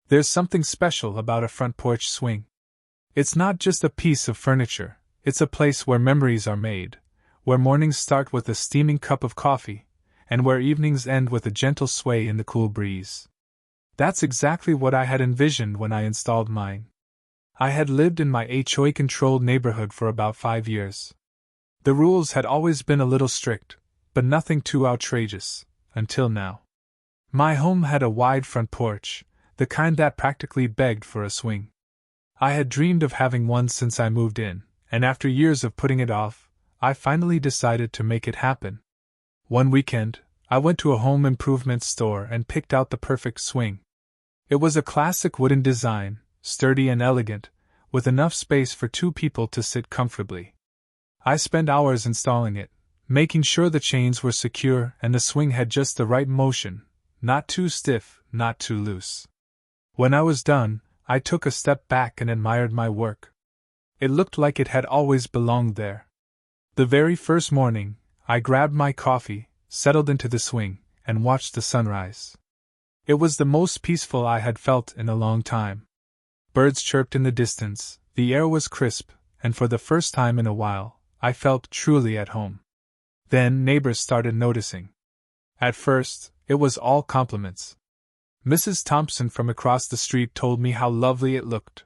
There's something special about a front porch swing. It's not just a piece of furniture, it's a place where memories are made, where mornings start with a steaming cup of coffee, and where evenings end with a gentle sway in the cool breeze. That's exactly what I had envisioned when I installed mine. I had lived in my HOA-controlled neighborhood for about 5 years. The rules had always been a little strict, but nothing too outrageous, until now. My home had a wide front porch, the kind that practically begged for a swing. I had dreamed of having one since I moved in, and after years of putting it off, I finally decided to make it happen. One weekend, I went to a home improvement store and picked out the perfect swing. It was a classic wooden design, sturdy and elegant, with enough space for 2 people to sit comfortably. I spent hours installing it, making sure the chains were secure and the swing had just the right motion, not too stiff, not too loose. When I was done, I took a step back and admired my work. It looked like it had always belonged there. The very first morning, I grabbed my coffee, settled into the swing, and watched the sunrise. It was the most peaceful I had felt in a long time. Birds chirped in the distance, the air was crisp, and for the first time in a while, I felt truly at home. Then neighbors started noticing. At first, it was all compliments. Mrs. Thompson from across the street told me how lovely it looked.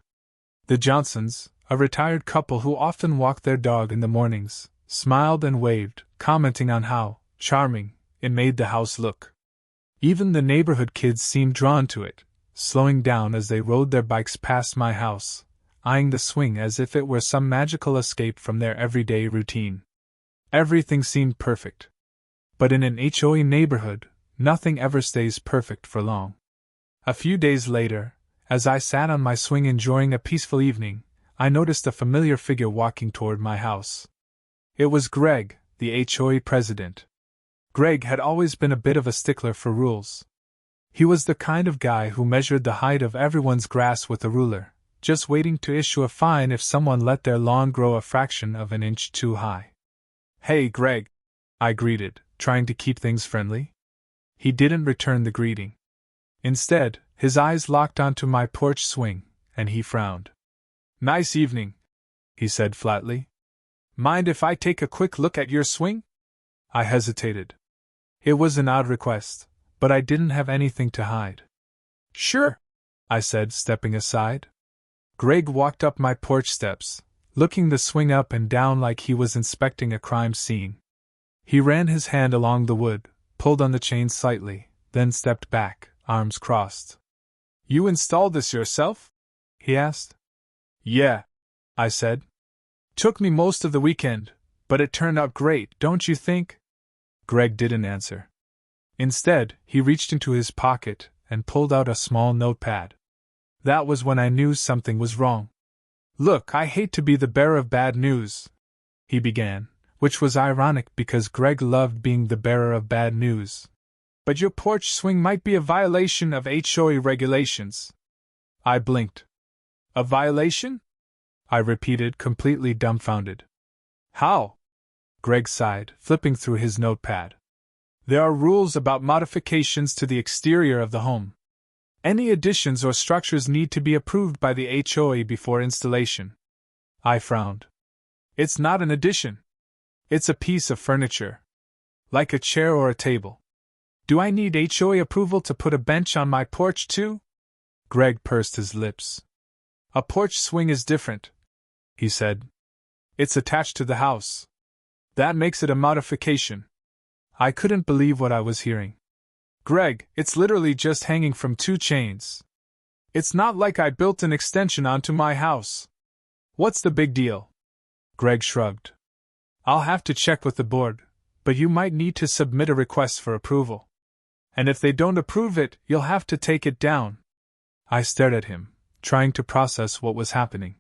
The Johnsons, a retired couple who often walked their dog in the mornings, smiled and waved, commenting on how charming it made the house look. Even the neighborhood kids seemed drawn to it, slowing down as they rode their bikes past my house, eyeing the swing as if it were some magical escape from their everyday routine. Everything seemed perfect. But in an HOA neighborhood, nothing ever stays perfect for long. A few days later, as I sat on my swing enjoying a peaceful evening, I noticed a familiar figure walking toward my house. It was Greg, the HOA president. Greg had always been a bit of a stickler for rules. He was the kind of guy who measured the height of everyone's grass with a ruler, just waiting to issue a fine if someone let their lawn grow a fraction of an inch too high. "Hey, Greg," I greeted, trying to keep things friendly. He didn't return the greeting. Instead, his eyes locked onto my porch swing, and he frowned. "Nice evening," he said flatly. "Mind if I take a quick look at your swing?" I hesitated. It was an odd request, but I didn't have anything to hide. "Sure," I said, stepping aside. Greg walked up my porch steps, looking the swing up and down like he was inspecting a crime scene. He ran his hand along the wood, pulled on the chain slightly, then stepped back, arms crossed. "You installed this yourself?" he asked. "Yeah," I said. "Took me most of the weekend, but it turned out great, don't you think?" Greg didn't answer. Instead, he reached into his pocket and pulled out a small notepad. That was when I knew something was wrong. "Look, I hate to be the bearer of bad news," he began, which was ironic because Greg loved being the bearer of bad news. "But your porch swing might be a violation of HOA regulations." I blinked. "A violation?" I repeated, completely dumbfounded. "How?" Greg sighed, flipping through his notepad. "There are rules about modifications to the exterior of the home. Any additions or structures need to be approved by the HOA before installation." I frowned. "It's not an addition. It's a piece of furniture. Like a chair or a table. Do I need HOA approval to put a bench on my porch too?" Greg pursed his lips. "A porch swing is different," he said. "It's attached to the house. That makes it a modification." I couldn't believe what I was hearing. "Greg, it's literally just hanging from 2 chains. It's not like I built an extension onto my house. What's the big deal?" Greg shrugged. "I'll have to check with the board, but you might need to submit a request for approval. And if they don't approve it, you'll have to take it down." I stared at him, trying to process what was happening.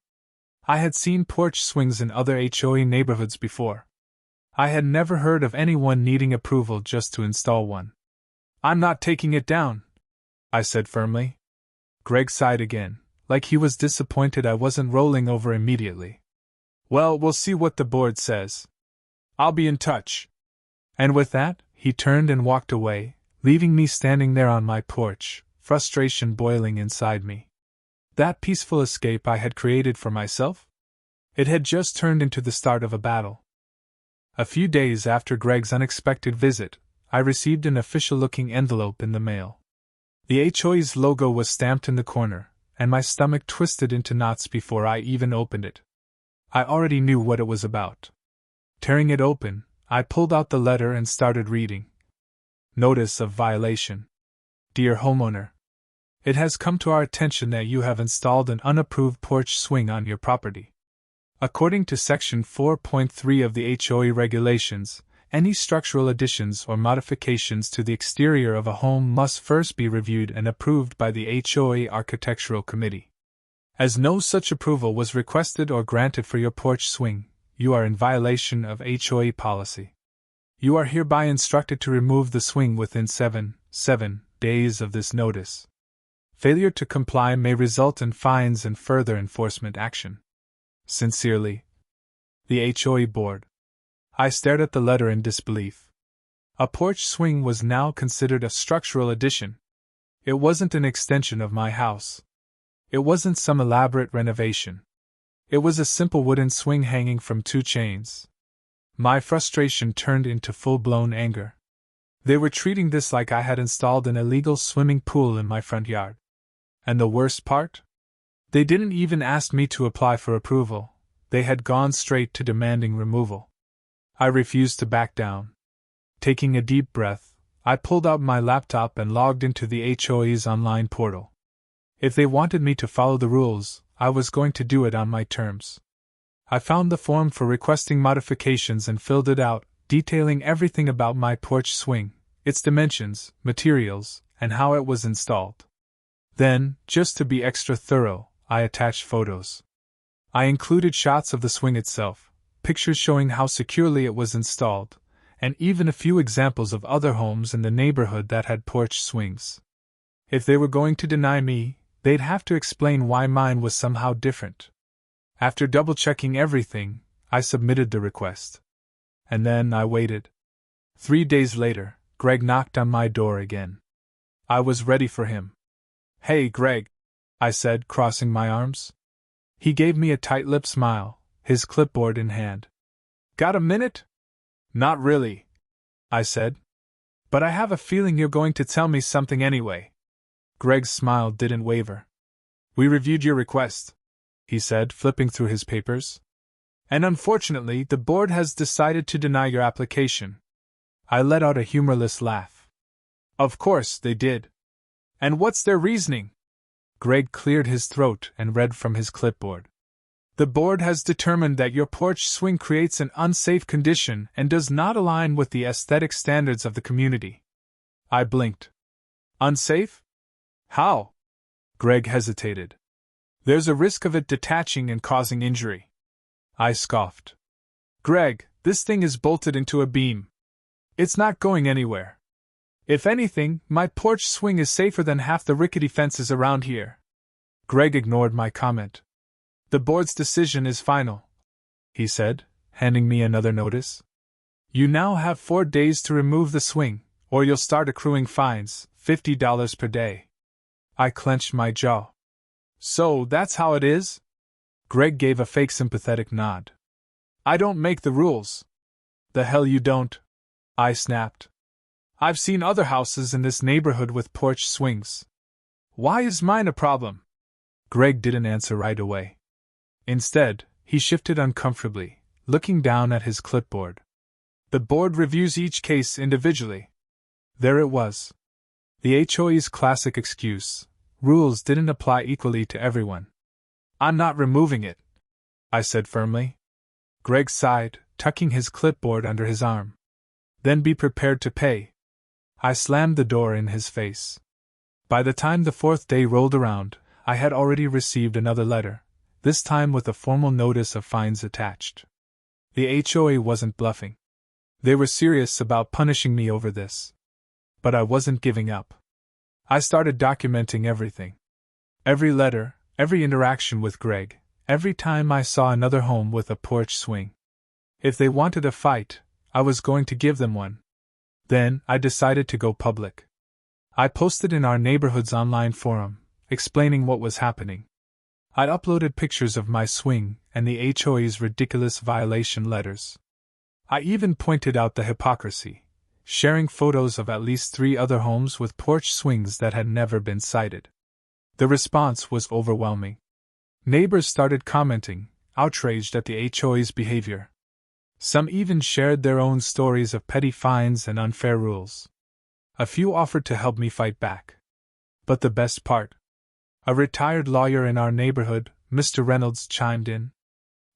I had seen porch swings in other HOA neighborhoods before. I had never heard of anyone needing approval just to install one. "I'm not taking it down," I said firmly. Greg sighed again, like he was disappointed I wasn't rolling over immediately. "Well, we'll see what the board says. I'll be in touch." And with that, he turned and walked away, leaving me standing there on my porch, frustration boiling inside me. That peaceful escape I had created for myself? It had just turned into the start of a battle. A few days after Greg's unexpected visit, I received an official-looking envelope in the mail. The HOA's logo was stamped in the corner, and my stomach twisted into knots before I even opened it. I already knew what it was about. Tearing it open, I pulled out the letter and started reading. Notice of violation. Dear homeowner, it has come to our attention that you have installed an unapproved porch swing on your property. According to Section 4.3 of the HOA regulations, any structural additions or modifications to the exterior of a home must first be reviewed and approved by the HOA Architectural Committee. As no such approval was requested or granted for your porch swing, you are in violation of HOA policy. You are hereby instructed to remove the swing within 7 days of this notice. Failure to comply may result in fines and further enforcement action. Sincerely, the HOA Board. I stared at the letter in disbelief. A porch swing was now considered a structural addition. It wasn't an extension of my house. It wasn't some elaborate renovation. It was a simple wooden swing hanging from 2 chains. My frustration turned into full-blown anger. They were treating this like I had installed an illegal swimming pool in my front yard. And the worst part? They didn't even ask me to apply for approval. They had gone straight to demanding removal. I refused to back down. Taking a deep breath, I pulled out my laptop and logged into the HOA's online portal. If they wanted me to follow the rules, I was going to do it on my terms. I found the form for requesting modifications and filled it out, detailing everything about my porch swing, its dimensions, materials, and how it was installed. Then, just to be extra thorough, I attached photos. I included shots of the swing itself, pictures showing how securely it was installed, and even a few examples of other homes in the neighborhood that had porch swings. If they were going to deny me, they'd have to explain why mine was somehow different. After double-checking everything, I submitted the request. And then I waited. 3 days later, Greg knocked on my door again. I was ready for him. "Hey, Greg," I said, crossing my arms. He gave me a tight-lipped smile, his clipboard in hand. "Got a minute?" "Not really," I said. "But I have a feeling you're going to tell me something anyway." Greg's smile didn't waver. "We reviewed your request," he said, flipping through his papers. "And unfortunately, the board has decided to deny your application." I let out a humorless laugh. "Of course they did. And what's their reasoning?" Greg cleared his throat and read from his clipboard. "The board has determined that your porch swing creates an unsafe condition and does not align with the aesthetic standards of the community." I blinked. "Unsafe? How?" Greg hesitated. "There's a risk of it detaching and causing injury." I scoffed. "Greg, this thing is bolted into a beam. It's not going anywhere. If anything, my porch swing is safer than half the rickety fences around here." Greg ignored my comment. "The board's decision is final," he said, handing me another notice. "You now have 4 days to remove the swing, or you'll start accruing fines, $50 per day." I clenched my jaw. "So that's how it is?" Greg gave a fake sympathetic nod. "I don't make the rules." "The hell you don't," I snapped. "I've seen other houses in this neighborhood with porch swings. Why is mine a problem?" Greg didn't answer right away. Instead, he shifted uncomfortably, looking down at his clipboard. "The board reviews each case individually." There it was. The HOA's classic excuse: rules didn't apply equally to everyone. "I'm not removing it," I said firmly. Greg sighed, tucking his clipboard under his arm. "Then be prepared to pay." I slammed the door in his face. By the time the 4th day rolled around, I had already received another letter, this time with a formal notice of fines attached. The HOA wasn't bluffing. They were serious about punishing me over this. But I wasn't giving up. I started documenting everything. Every letter, every interaction with Greg, every time I saw another home with a porch swing. If they wanted a fight, I was going to give them one. Then, I decided to go public. I posted in our neighborhood's online forum, explaining what was happening. I'd uploaded pictures of my swing and the HOA's ridiculous violation letters. I even pointed out the hypocrisy, sharing photos of at least 3 other homes with porch swings that had never been cited. The response was overwhelming. Neighbors started commenting, outraged at the HOA's behavior. Some even shared their own stories of petty fines and unfair rules. A few offered to help me fight back. But the best part? A retired lawyer in our neighborhood, Mr. Reynolds, chimed in.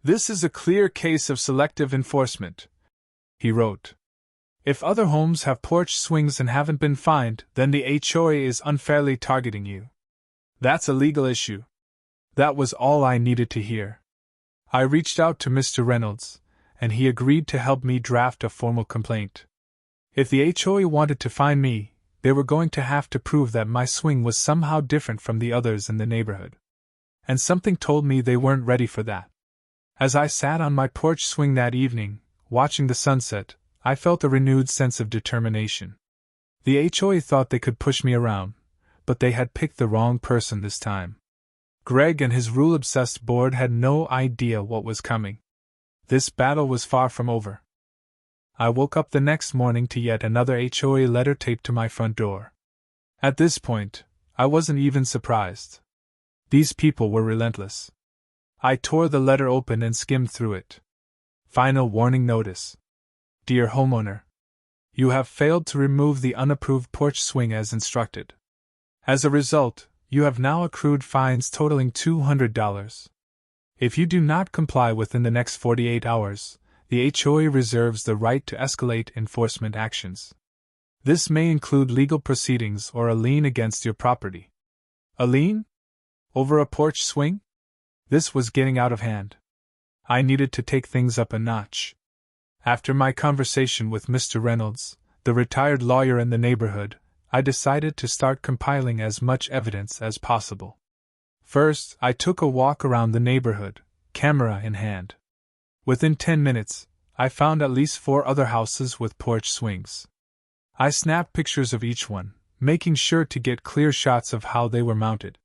"This is a clear case of selective enforcement," he wrote. "If other homes have porch swings and haven't been fined, then the HOA is unfairly targeting you. That's a legal issue." That was all I needed to hear. I reached out to Mr. Reynolds, and he agreed to help me draft a formal complaint. If the HOA wanted to fine me, they were going to have to prove that my swing was somehow different from the others in the neighborhood. And something told me they weren't ready for that. As I sat on my porch swing that evening, watching the sunset, I felt a renewed sense of determination. The HOA thought they could push me around, but they had picked the wrong person this time. Greg and his rule-obsessed board had no idea what was coming. This battle was far from over. I woke up the next morning to yet another HOA letter taped to my front door. At this point, I wasn't even surprised. These people were relentless. I tore the letter open and skimmed through it. Final warning notice. Dear homeowner, you have failed to remove the unapproved porch swing as instructed. As a result, you have now accrued fines totaling $200. If you do not comply within the next 48 hours, the HOA reserves the right to escalate enforcement actions. This may include legal proceedings or a lien against your property. A lien? Over a porch swing? This was getting out of hand. I needed to take things up a notch. After my conversation with Mr. Reynolds, the retired lawyer in the neighborhood, I decided to start compiling as much evidence as possible. First, I took a walk around the neighborhood, camera in hand. Within 10 minutes, I found at least 4 other houses with porch swings. I snapped pictures of each one, making sure to get clear shots of how they were mounted.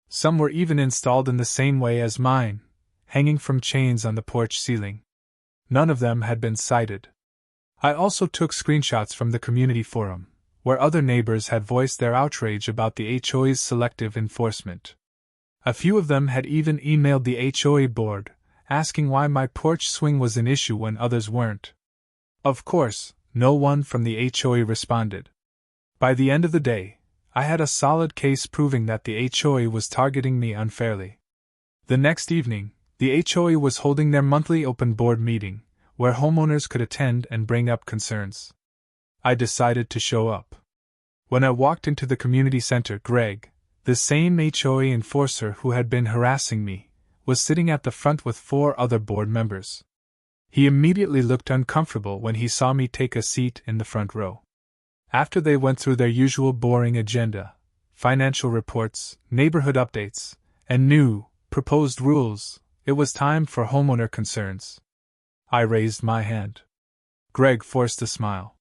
Some were even installed in the same way as mine, hanging from chains on the porch ceiling. None of them had been cited. I also took screenshots from the community forum, where other neighbors had voiced their outrage about the HOA's selective enforcement. A few of them had even emailed the HOA board, asking why my porch swing was an issue when others weren't. Of course, no one from the HOA responded. By the end of the day, I had a solid case proving that the HOA was targeting me unfairly. The next evening, the HOA was holding their monthly open board meeting, where homeowners could attend and bring up concerns. I decided to show up. When I walked into the community center, Greg, the same HOA enforcer who had been harassing me, was sitting at the front with 4 other board members. He immediately looked uncomfortable when he saw me take a seat in the front row. After they went through their usual boring agenda, financial reports, neighborhood updates, and new, proposed rules, it was time for homeowner concerns. I raised my hand. Greg forced a smile.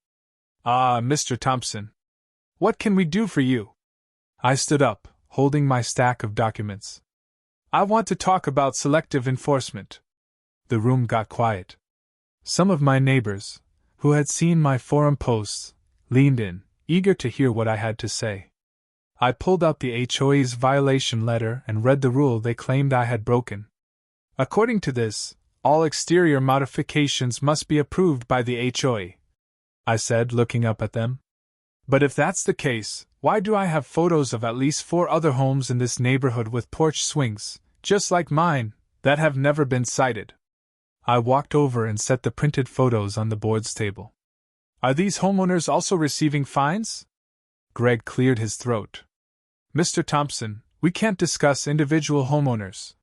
Mr. Thompson. What can we do for you? I stood up, holding my stack of documents. I want to talk about selective enforcement. The room got quiet. Some of my neighbors, who had seen my forum posts, leaned in, eager to hear what I had to say. I pulled out the HOA's violation letter and read the rule they claimed I had broken. According to this, all exterior modifications must be approved by the HOA, I said, looking up at them. But if that's the case, why do I have photos of at least 4 other homes in this neighborhood with porch swings, just like mine, that have never been cited? I walked over and set the printed photos on the board's table. Are these homeowners also receiving fines? Greg cleared his throat. Mr. Thompson, we can't discuss individual homeowners.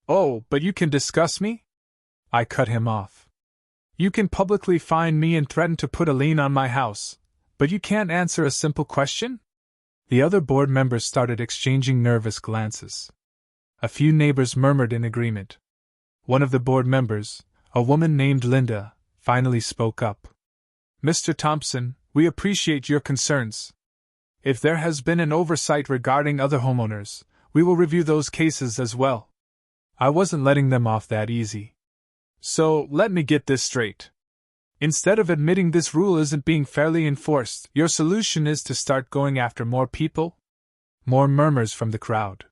Oh, but you can discuss me? I cut him off. You can publicly fine me and threaten to put a lien on my house, but you can't answer a simple question? The other board members started exchanging nervous glances. A few neighbors murmured in agreement. One of the board members, a woman named Linda, finally spoke up. Mr. Thompson, we appreciate your concerns. If there has been an oversight regarding other homeowners, we will review those cases as well. I wasn't letting them off that easy. So, let me get this straight. Instead of admitting this rule isn't being fairly enforced, your solution is to start going after more people? More murmurs from the crowd.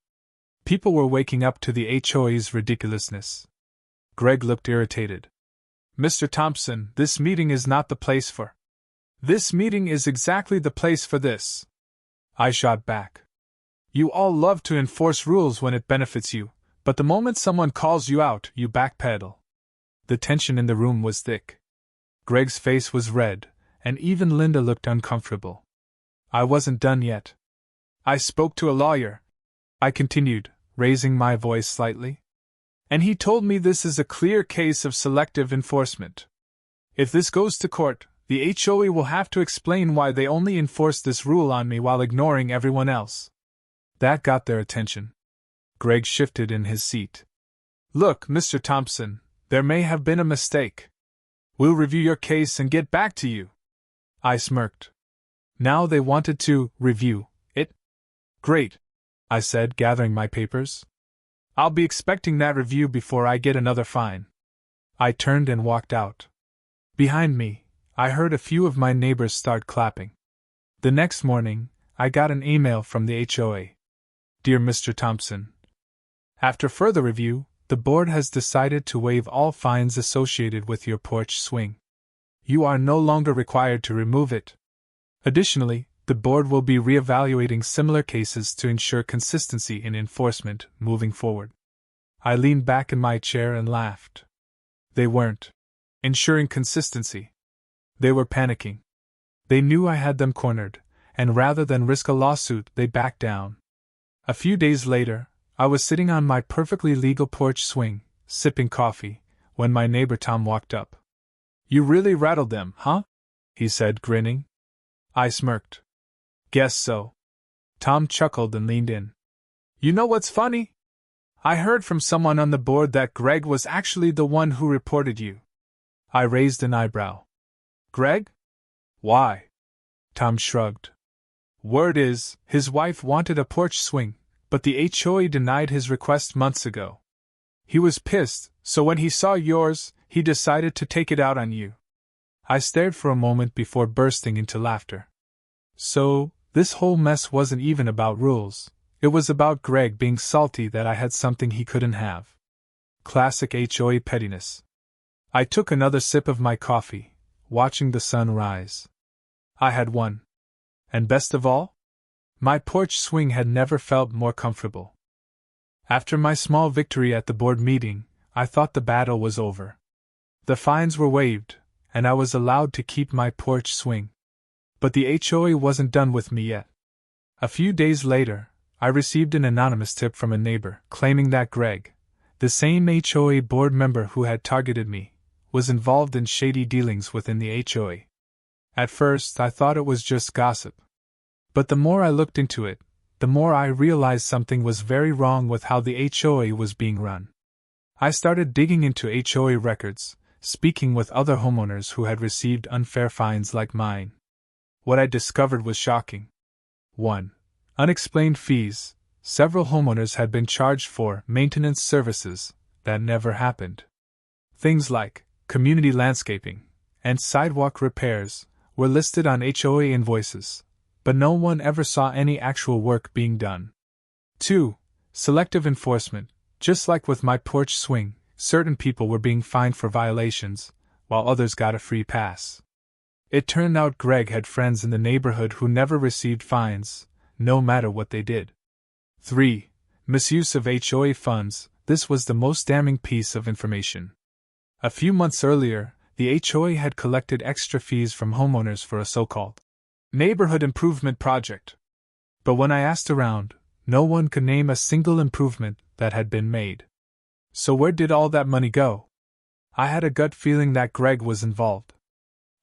People were waking up to the HOA's ridiculousness. Greg looked irritated. Mr. Thompson, this meeting is not the place for. This meeting is exactly the place for this. I shot back. You all love to enforce rules when it benefits you, but the moment someone calls you out, you backpedal. The tension in the room was thick. Greg's face was red, and even Linda looked uncomfortable. I wasn't done yet. I spoke to a lawyer, I continued, raising my voice slightly. And he told me this is a clear case of selective enforcement. If this goes to court, the HOA will have to explain why they only enforced this rule on me while ignoring everyone else. That got their attention. Greg shifted in his seat. Look, Mr. Thompson, there may have been a mistake. We'll review your case and get back to you. I smirked. Now they wanted to review it? Great, I said, gathering my papers. I'll be expecting that review before I get another fine. I turned and walked out. Behind me, I heard a few of my neighbors start clapping. The next morning, I got an email from the HOA. Dear Mr. Thompson, after further review, the board has decided to waive all fines associated with your porch swing. You are no longer required to remove it. Additionally, the board will be reevaluating similar cases to ensure consistency in enforcement moving forward. I leaned back in my chair and laughed. They weren't ensuring consistency. They were panicking. They knew I had them cornered, and rather than risk a lawsuit, they backed down. A few days later, I was sitting on my perfectly legal porch swing, sipping coffee, when my neighbor Tom walked up. You really rattled them, huh? He said, grinning. I smirked. Guess so. Tom chuckled and leaned in. You know what's funny? I heard from someone on the board that Greg was actually the one who reported you. I raised an eyebrow. Greg? Why? Tom shrugged. Word is, his wife wanted a porch swing, but the HOA denied his request months ago. He was pissed, so when he saw yours, he decided to take it out on you. I stared for a moment before bursting into laughter. So, this whole mess wasn't even about rules. It was about Greg being salty that I had something he couldn't have. Classic HOA pettiness. I took another sip of my coffee, watching the sun rise. I had won. And best of all, my porch swing had never felt more comfortable. After my small victory at the board meeting, I thought the battle was over. The fines were waived, and I was allowed to keep my porch swing. But the HOA wasn't done with me yet. A few days later, I received an anonymous tip from a neighbor claiming that Greg, the same HOA board member who had targeted me, was involved in shady dealings within the HOA. At first, I thought it was just gossip. But the more I looked into it, the more I realized something was very wrong with how the HOA was being run. I started digging into HOA records, speaking with other homeowners who had received unfair fines like mine. What I discovered was shocking. 1. Unexplained fees. Several homeowners had been charged for maintenance services that never happened. Things like community landscaping and sidewalk repairs were listed on HOA invoices, but no one ever saw any actual work being done. 2. Selective enforcement. Just like with my porch swing, certain people were being fined for violations, while others got a free pass. It turned out Greg had friends in the neighborhood who never received fines, no matter what they did. 3. Misuse of HOA funds. This was the most damning piece of information. A few months earlier, the HOA had collected extra fees from homeowners for a so-called neighborhood improvement project. But when I asked around, no one could name a single improvement that had been made. So where did all that money go? I had a gut feeling that Greg was involved.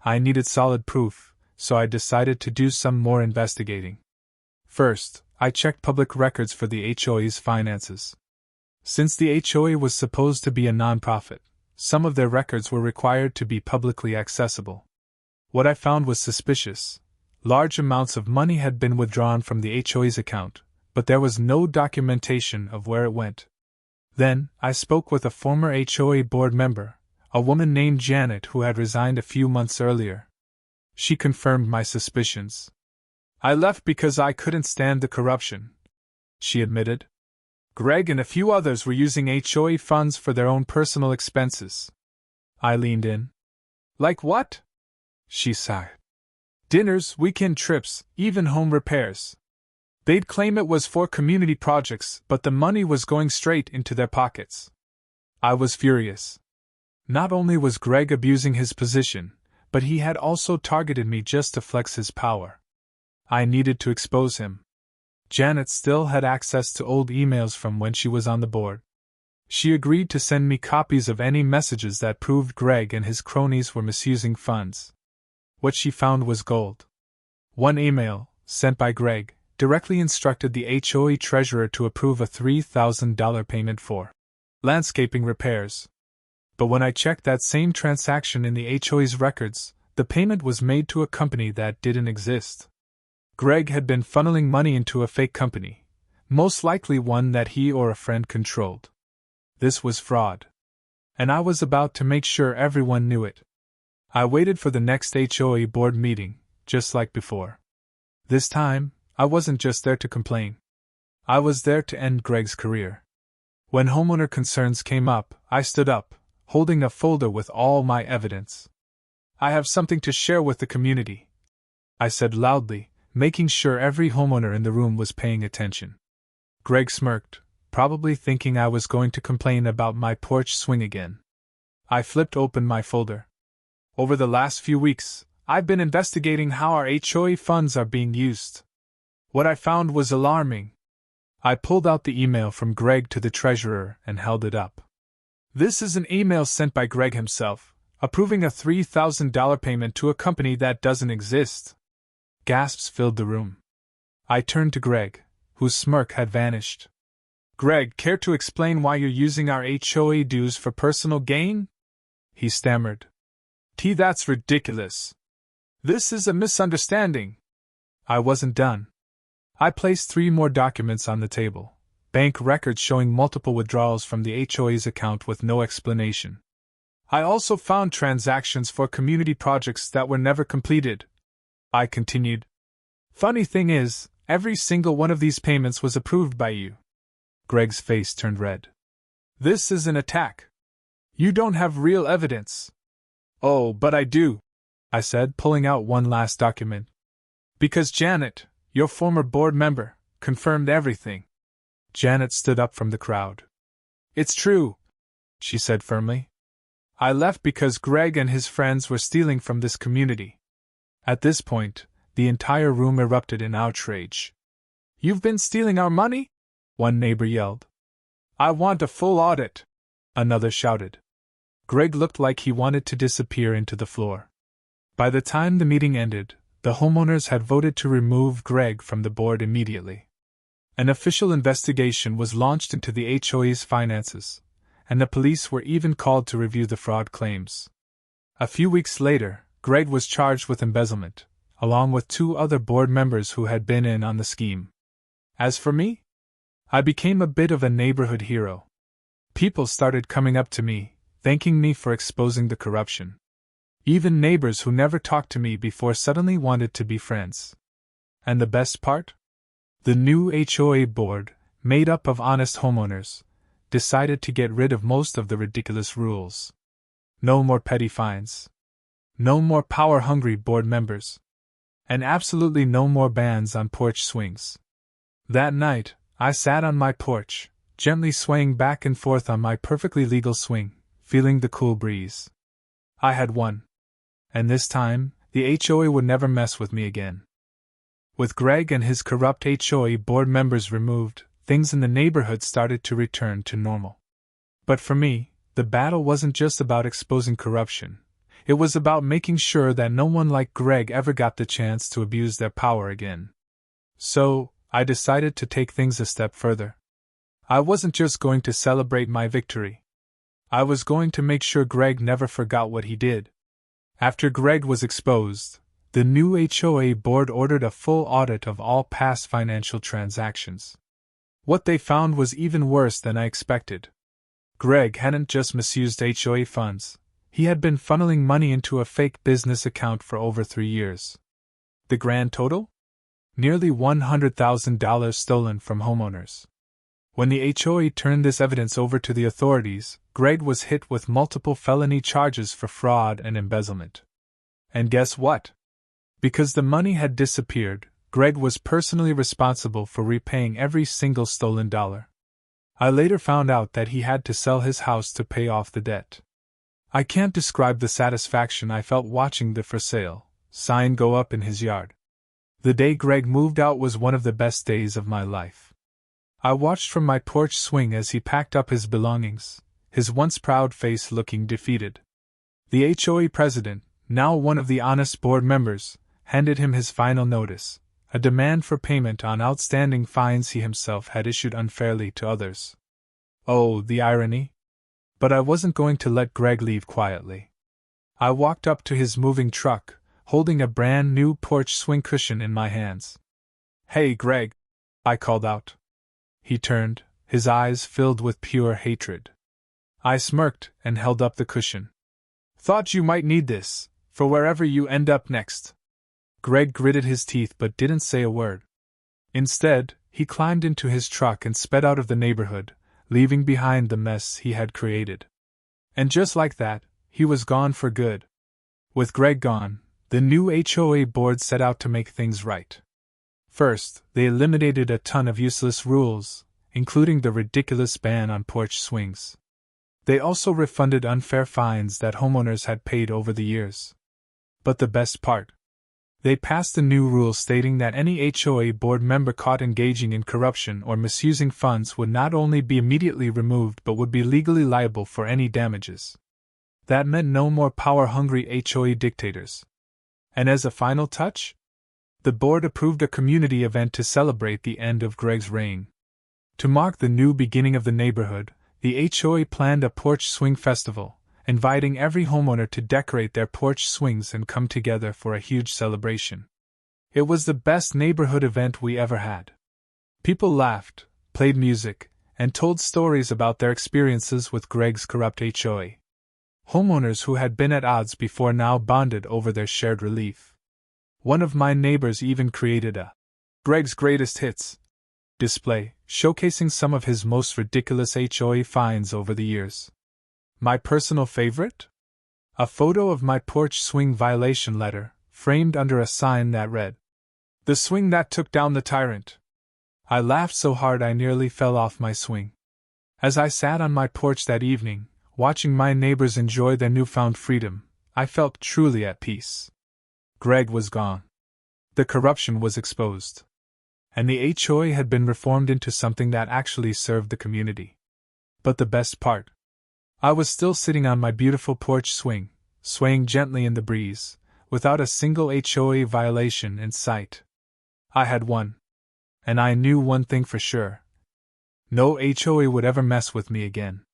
I needed solid proof, so I decided to do some more investigating. First, I checked public records for the HOA's finances. Since the HOA was supposed to be a nonprofit, some of their records were required to be publicly accessible. What I found was suspicious, Large amounts of money had been withdrawn from the HOA's account, but there was no documentation of where it went. Then, I spoke with a former HOA board member, a woman named Janet who had resigned a few months earlier. She confirmed my suspicions. "I left because I couldn't stand the corruption," she admitted. "Greg and a few others were using HOA funds for their own personal expenses." I leaned in. "Like what?" she sighed. "Dinners, weekend trips, even home repairs. They'd claim it was for community projects, but the money was going straight into their pockets." I was furious. Not only was Greg abusing his position, but he had also targeted me just to flex his power. I needed to expose him. Janet still had access to old emails from when she was on the board. She agreed to send me copies of any messages that proved Greg and his cronies were misusing funds. What she found was gold. One email, sent by Greg, directly instructed the HOA treasurer to approve a $3,000 payment for landscaping repairs. But when I checked that same transaction in the HOA's records, the payment was made to a company that didn't exist. Greg had been funneling money into a fake company, most likely one that he or a friend controlled. This was fraud. And I was about to make sure everyone knew it. I waited for the next HOA board meeting, just like before. This time, I wasn't just there to complain. I was there to end Greg's career. When homeowner concerns came up, I stood up, holding a folder with all my evidence. "I have something to share with the community," I said loudly, making sure every homeowner in the room was paying attention. Greg smirked, probably thinking I was going to complain about my porch swing again. I flipped open my folder. "Over the last few weeks, I've been investigating how our HOA funds are being used. What I found was alarming." I pulled out the email from Greg to the treasurer and held it up. "This is an email sent by Greg himself, approving a $3,000 payment to a company that doesn't exist." Gasps filled the room. I turned to Greg, whose smirk had vanished. "Greg, care to explain why you're using our HOA dues for personal gain?" he stammered. That's ridiculous. This is a misunderstanding." I wasn't done. I placed 3 more documents on the table. Bank records showing multiple withdrawals from the HOA's account with no explanation. "I also found transactions for community projects that were never completed," I continued. "Funny thing is, every single one of these payments was approved by you." Greg's face turned red. "This is an attack. You don't have real evidence." "Oh, but I do," I said, pulling out one last document. "Because Janet, your former board member, confirmed everything." Janet stood up from the crowd. "It's true," she said firmly. "I left because Greg and his friends were stealing from this community." At this point, the entire room erupted in outrage. "You've been stealing our money?" one neighbor yelled. "I want a full audit," another shouted. Greg looked like he wanted to disappear into the floor. By the time the meeting ended, the homeowners had voted to remove Greg from the board immediately. An official investigation was launched into the HOA's finances, and the police were even called to review the fraud claims. A few weeks later, Greg was charged with embezzlement, along with 2 other board members who had been in on the scheme. As for me, I became a bit of a neighborhood hero. People started coming up to me, thanking me for exposing the corruption. Even neighbors who never talked to me before suddenly wanted to be friends. And the best part? The new HOA board, made up of honest homeowners, decided to get rid of most of the ridiculous rules. No more petty fines. No more power-hungry board members. And absolutely no more bans on porch swings. That night, I sat on my porch, gently swaying back and forth on my perfectly legal swing, feeling the cool breeze. I had won. And this time, the HOA would never mess with me again. With Greg and his corrupt HOA board members removed, things in the neighborhood started to return to normal. But for me, the battle wasn't just about exposing corruption. It was about making sure that no one like Greg ever got the chance to abuse their power again. So, I decided to take things a step further. I wasn't just going to celebrate my victory. I was going to make sure Greg never forgot what he did. After Greg was exposed, The new HOA board ordered a full audit of all past financial transactions. What they found was even worse than I expected. Greg hadn't just misused HOA funds, he had been funneling money into a fake business account for over 3 years. The grand total? Nearly $100,000 stolen from homeowners. When the HOA turned this evidence over to the authorities, Greg was hit with multiple felony charges for fraud and embezzlement. And guess what? Because the money had disappeared, Greg was personally responsible for repaying every single stolen dollar. I later found out that he had to sell his house to pay off the debt. I can't describe the satisfaction I felt watching the for sale sign go up in his yard. The day Greg moved out was one of the best days of my life. I watched from my porch swing as he packed up his belongings, his once proud face looking defeated. The HOA president, now one of the honest board members, handed him his final notice, a demand for payment on outstanding fines he himself had issued unfairly to others. Oh, the irony! But I wasn't going to let Greg leave quietly. I walked up to his moving truck, holding a brand new porch swing cushion in my hands. "Hey, Greg," I called out. He turned, his eyes filled with pure hatred. I smirked and held up the cushion. "Thought you might need this, for wherever you end up next." Greg gritted his teeth but didn't say a word. Instead, he climbed into his truck and sped out of the neighborhood, leaving behind the mess he had created. And just like that, he was gone for good. With Greg gone, the new HOA board set out to make things right. First, they eliminated a ton of useless rules, including the ridiculous ban on porch swings. They also refunded unfair fines that homeowners had paid over the years. But the best part? They passed a new rule stating that any HOA board member caught engaging in corruption or misusing funds would not only be immediately removed but would be legally liable for any damages. That meant no more power-hungry HOA dictators. And as a final touch, the board approved a community event to celebrate the end of Greg's reign. To mark the new beginning of the neighborhood, the HOA planned a porch swing festival, inviting every homeowner to decorate their porch swings and come together for a huge celebration. It was the best neighborhood event we ever had. People laughed, played music, and told stories about their experiences with Greg's corrupt HOA. Homeowners who had been at odds before now bonded over their shared relief. One of my neighbors even created a Greg's Greatest Hits display, showcasing some of his most ridiculous HOA finds over the years. My personal favorite? A photo of my porch swing violation letter, framed under a sign that read, "The swing that took down the tyrant." I laughed so hard I nearly fell off my swing. As I sat on my porch that evening, watching my neighbors enjoy their newfound freedom, I felt truly at peace. Greg was gone. The corruption was exposed. And the HOA had been reformed into something that actually served the community. But the best part? I was still sitting on my beautiful porch swing, swaying gently in the breeze, without a single HOA violation in sight. I had won. And I knew one thing for sure. No HOA would ever mess with me again.